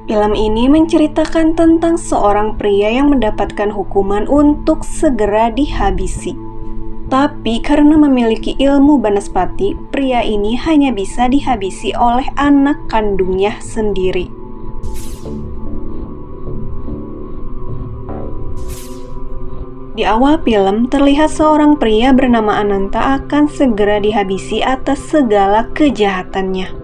Film ini menceritakan tentang seorang pria yang mendapatkan hukuman untuk segera dihabisi. Tapi karena memiliki ilmu Banaspati, pria ini hanya bisa dihabisi oleh anak kandungnya sendiri. Di awal film, terlihat seorang pria bernama Ananta akan segera dihabisi atas segala kejahatannya.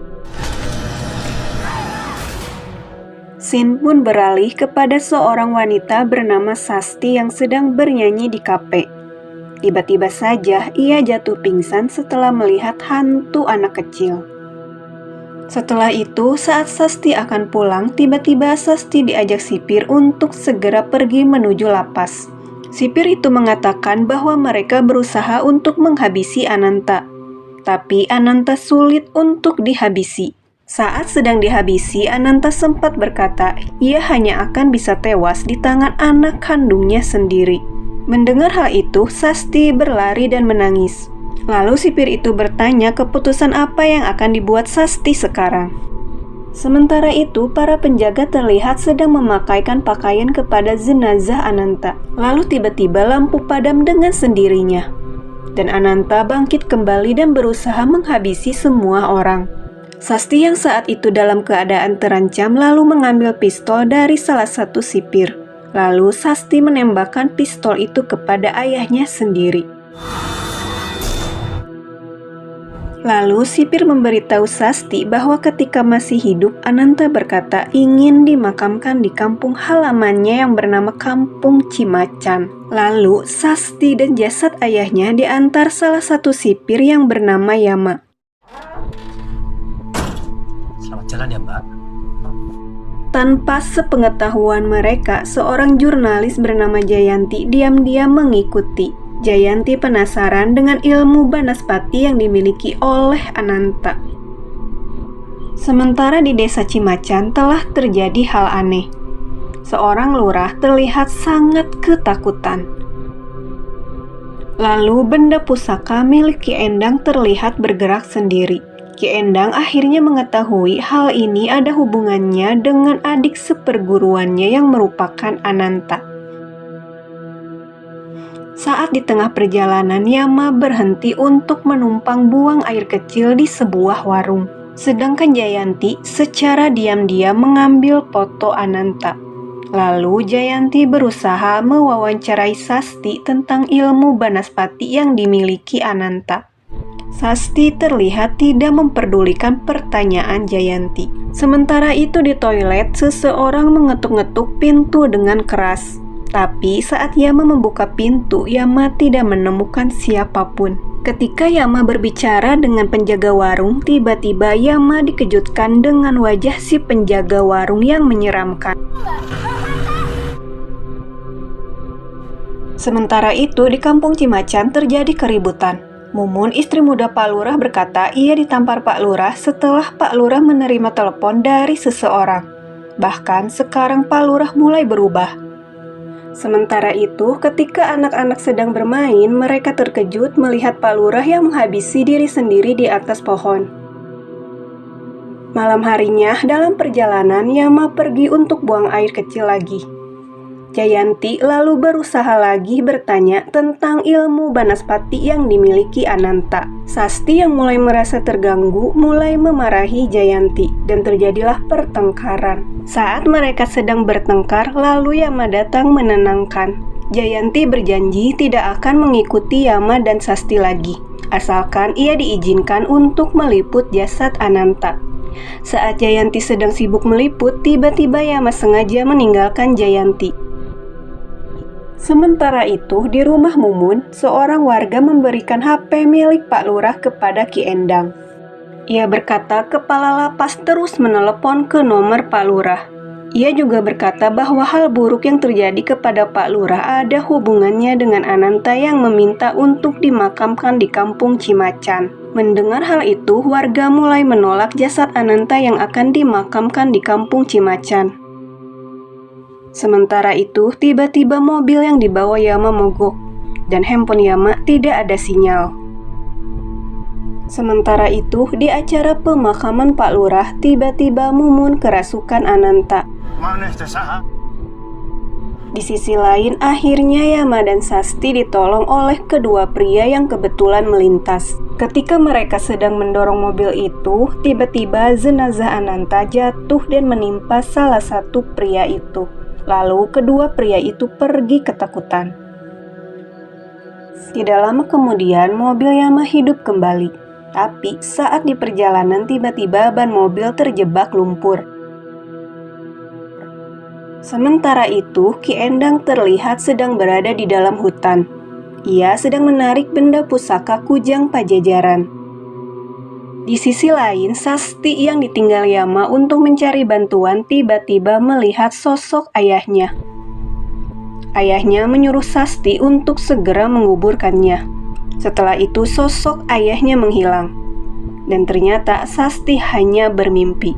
Scene pun beralih kepada seorang wanita bernama Sasti yang sedang bernyanyi di kafe. Tiba-tiba saja ia jatuh pingsan setelah melihat hantu anak kecil. Setelah itu, saat Sasti akan pulang, tiba-tiba Sasti diajak sipir untuk segera pergi menuju lapas. Sipir itu mengatakan bahwa mereka berusaha untuk menghabisi Ananta, tapi Ananta sulit untuk dihabisi. Saat sedang dihabisi, Ananta sempat berkata ia hanya akan bisa tewas di tangan anak kandungnya sendiri. Mendengar hal itu, Sasti berlari dan menangis. Lalu sipir itu bertanya keputusan apa yang akan dibuat Sasti sekarang. Sementara itu, para penjaga terlihat sedang memakaikan pakaian kepada jenazah Ananta. Lalu tiba-tiba lampu padam dengan sendirinya. Dan Ananta bangkit kembali dan berusaha menghabisi semua orang. Sasti yang saat itu dalam keadaan terancam lalu mengambil pistol dari salah satu sipir. Lalu Sasti menembakkan pistol itu kepada ayahnya sendiri. Lalu sipir memberitahu Sasti bahwa ketika masih hidup, Ananta berkata ingin dimakamkan di kampung halamannya yang bernama Kampung Cimacan. Lalu Sasti dan jasad ayahnya diantar salah satu sipir yang bernama Yama. Selamat jalan ya, Mbak. Tanpa sepengetahuan mereka, seorang jurnalis bernama Jayanti diam-diam mengikuti. Jayanti penasaran dengan ilmu Banaspati yang dimiliki oleh Ananta. Sementara di desa Cimacan telah terjadi hal aneh. Seorang lurah terlihat sangat ketakutan. Lalu benda pusaka milik Ki Endang terlihat bergerak sendiri. Ki Endang akhirnya mengetahui hal ini ada hubungannya dengan adik seperguruannya yang merupakan Ananta. Saat di tengah perjalanan, Yama berhenti untuk menumpang buang air kecil di sebuah warung. Sedangkan Jayanti secara diam-diam mengambil foto Ananta. Lalu Jayanti berusaha mewawancarai Sasti tentang ilmu Banaspati yang dimiliki Ananta. Sasti terlihat tidak memperdulikan pertanyaan Jayanti. Sementara itu di toilet, seseorang mengetuk-ngetuk pintu dengan keras. Tapi saat Yama membuka pintu, Yama tidak menemukan siapapun. Ketika Yama berbicara dengan penjaga warung, tiba-tiba Yama dikejutkan dengan wajah si penjaga warung yang menyeramkan. Sementara itu di kampung Cimacan terjadi keributan. Mumun, istri muda Pak Lurah, berkata ia ditampar Pak Lurah setelah Pak Lurah menerima telepon dari seseorang. Bahkan sekarang Pak Lurah mulai berubah. Sementara itu, ketika anak-anak sedang bermain, mereka terkejut melihat Pak Lurah yang menghabisi diri sendiri di atas pohon. Malam harinya, dalam perjalanan, Yama pergi untuk buang air kecil lagi. Jayanti lalu berusaha lagi bertanya tentang ilmu Banaspati yang dimiliki Ananta. Sasti yang mulai merasa terganggu mulai memarahi Jayanti dan terjadilah pertengkaran. Saat mereka sedang bertengkar, lalu Yama datang menenangkan. Jayanti berjanji tidak akan mengikuti Yama dan Sasti lagi, asalkan ia diizinkan untuk meliput jasad Ananta. Saat Jayanti sedang sibuk meliput, tiba-tiba Yama sengaja meninggalkan Jayanti. Sementara itu, di rumah Mumun, seorang warga memberikan HP milik Pak Lurah kepada Ki Endang. Ia berkata kepala lapas terus menelepon ke nomor Pak Lurah. Ia juga berkata bahwa hal buruk yang terjadi kepada Pak Lurah ada hubungannya dengan Ananta yang meminta untuk dimakamkan di kampung Cimacan. Mendengar hal itu, warga mulai menolak jasad Ananta yang akan dimakamkan di kampung Cimacan. Sementara itu, tiba-tiba mobil yang dibawa Yama mogok, dan handphone Yama tidak ada sinyal. Sementara itu, di acara pemakaman Pak Lurah, tiba-tiba Mumun kerasukan Ananta. maneh teh saha? Di sisi lain, akhirnya Yama dan Sasti ditolong oleh kedua pria yang kebetulan melintas. Ketika mereka sedang mendorong mobil itu, tiba-tiba jenazah Ananta jatuh dan menimpa salah satu pria itu. Lalu kedua pria itu pergi ketakutan. Tidak lama kemudian, mobil Yama hidup kembali. Tapi saat di perjalanan tiba-tiba ban mobil terjebak lumpur. Sementara itu, Ki Endang terlihat sedang berada di dalam hutan. Ia sedang menarik benda pusaka Kujang Pajajaran. Di sisi lain, Sasti yang ditinggal Yama untuk mencari bantuan tiba-tiba melihat sosok ayahnya. Ayahnya menyuruh Sasti untuk segera menguburkannya. Setelah itu, sosok ayahnya menghilang. Dan ternyata Sasti hanya bermimpi.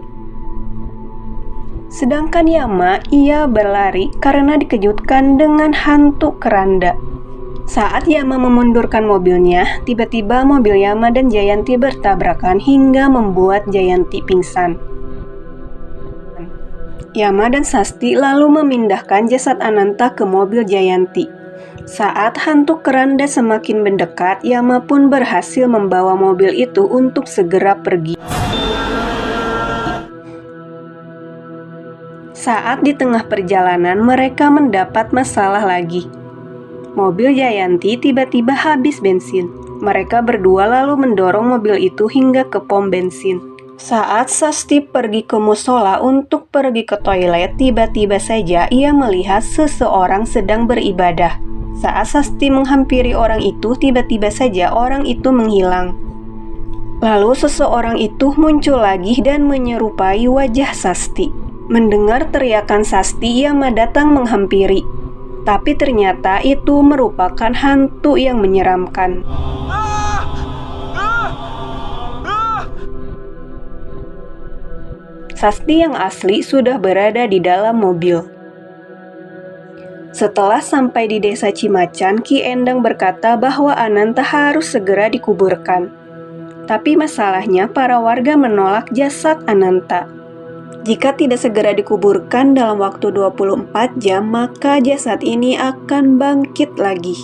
Sedangkan Yama, ia berlari karena dikejutkan dengan hantu keranda. Saat Yama memundurkan mobilnya, tiba-tiba mobil Yama dan Jayanti bertabrakan hingga membuat Jayanti pingsan. Yama dan Sasti lalu memindahkan jasad Ananta ke mobil Jayanti. Saat hantu keranda semakin mendekat, Yama pun berhasil membawa mobil itu untuk segera pergi. Saat di tengah perjalanan, mereka mendapat masalah lagi. Mobil Jayanti tiba-tiba habis bensin. Mereka berdua lalu mendorong mobil itu hingga ke pom bensin. Saat Sasti pergi ke musola untuk pergi ke toilet, tiba-tiba saja ia melihat seseorang sedang beribadah. Saat Sasti menghampiri orang itu, tiba-tiba saja orang itu menghilang. Lalu seseorang itu muncul lagi dan menyerupai wajah Sasti. Mendengar teriakan Sasti, Yama datang menghampiri. Tapi ternyata itu merupakan hantu yang menyeramkan. Sasti yang asli sudah berada di dalam mobil. Setelah sampai di desa Cimacan, Ki Endang berkata bahwa Ananta harus segera dikuburkan. Tapi masalahnya para warga menolak jasad Ananta. Jika tidak segera dikuburkan dalam waktu 24 jam, maka jasad ini akan bangkit lagi.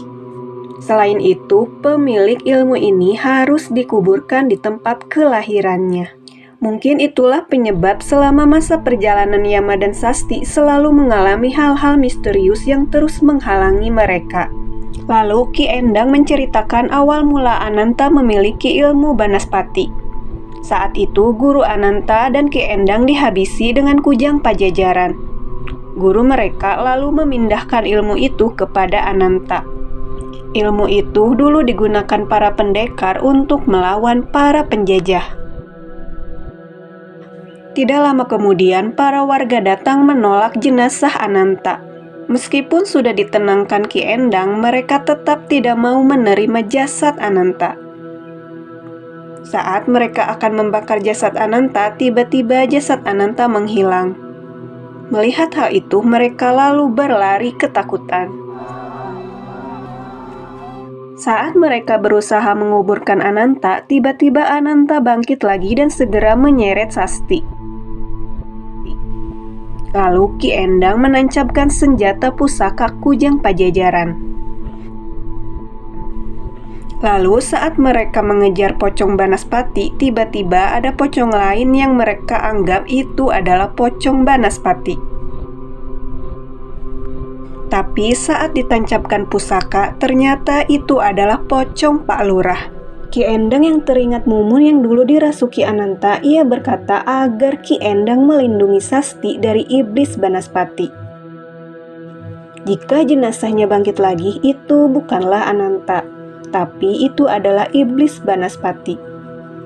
Selain itu, pemilik ilmu ini harus dikuburkan di tempat kelahirannya. Mungkin itulah penyebab selama masa perjalanan Yama dan Sasti selalu mengalami hal-hal misterius yang terus menghalangi mereka. Lalu Ki Endang menceritakan awal mula Ananta memiliki ilmu Banaspati. Saat itu, guru Ananta dan Ki Endang dihabisi dengan Kujang Pajajaran. Guru mereka lalu memindahkan ilmu itu kepada Ananta. Ilmu itu dulu digunakan para pendekar untuk melawan para penjajah. Tidak lama kemudian, para warga datang menolak jenazah Ananta. Meskipun sudah ditenangkan Ki Endang, mereka tetap tidak mau menerima jasad Ananta. Saat mereka akan membakar jasad Ananta, tiba-tiba jasad Ananta menghilang. Melihat hal itu, mereka lalu berlari ketakutan. Saat mereka berusaha menguburkan Ananta, tiba-tiba Ananta bangkit lagi dan segera menyeret Sasti. Lalu Ki Endang menancapkan senjata pusaka Kujang Pajajaran. Lalu saat mereka mengejar pocong Banaspati, tiba-tiba ada pocong lain yang mereka anggap itu adalah pocong Banaspati. Tapi saat ditancapkan pusaka, ternyata itu adalah pocong Pak Lurah. Ki Endang yang teringat Mumun yang dulu dirasuki Ananta, ia berkata agar Ki Endang melindungi Sasti dari iblis Banaspati. Jika jenazahnya bangkit lagi, itu bukanlah Ananta, tapi itu adalah iblis Banaspati.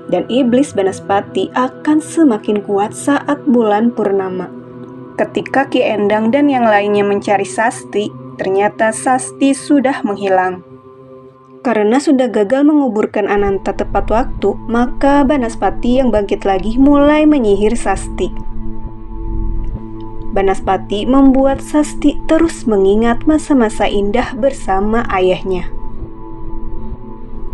Dan iblis Banaspati akan semakin kuat saat bulan purnama. Ketika Ki Endang dan yang lainnya mencari Sasti, ternyata Sasti sudah menghilang. Karena sudah gagal menguburkan Ananta tepat waktu, maka Banaspati yang bangkit lagi mulai menyihir Sasti. Banaspati membuat Sasti terus mengingat masa-masa indah bersama ayahnya.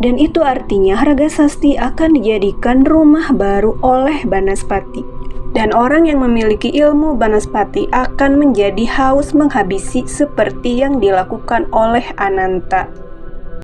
Dan itu artinya Raga Sasti akan dijadikan rumah baru oleh Banaspati. Dan orang yang memiliki ilmu Banaspati akan menjadi haus menghabisi seperti yang dilakukan oleh Ananta.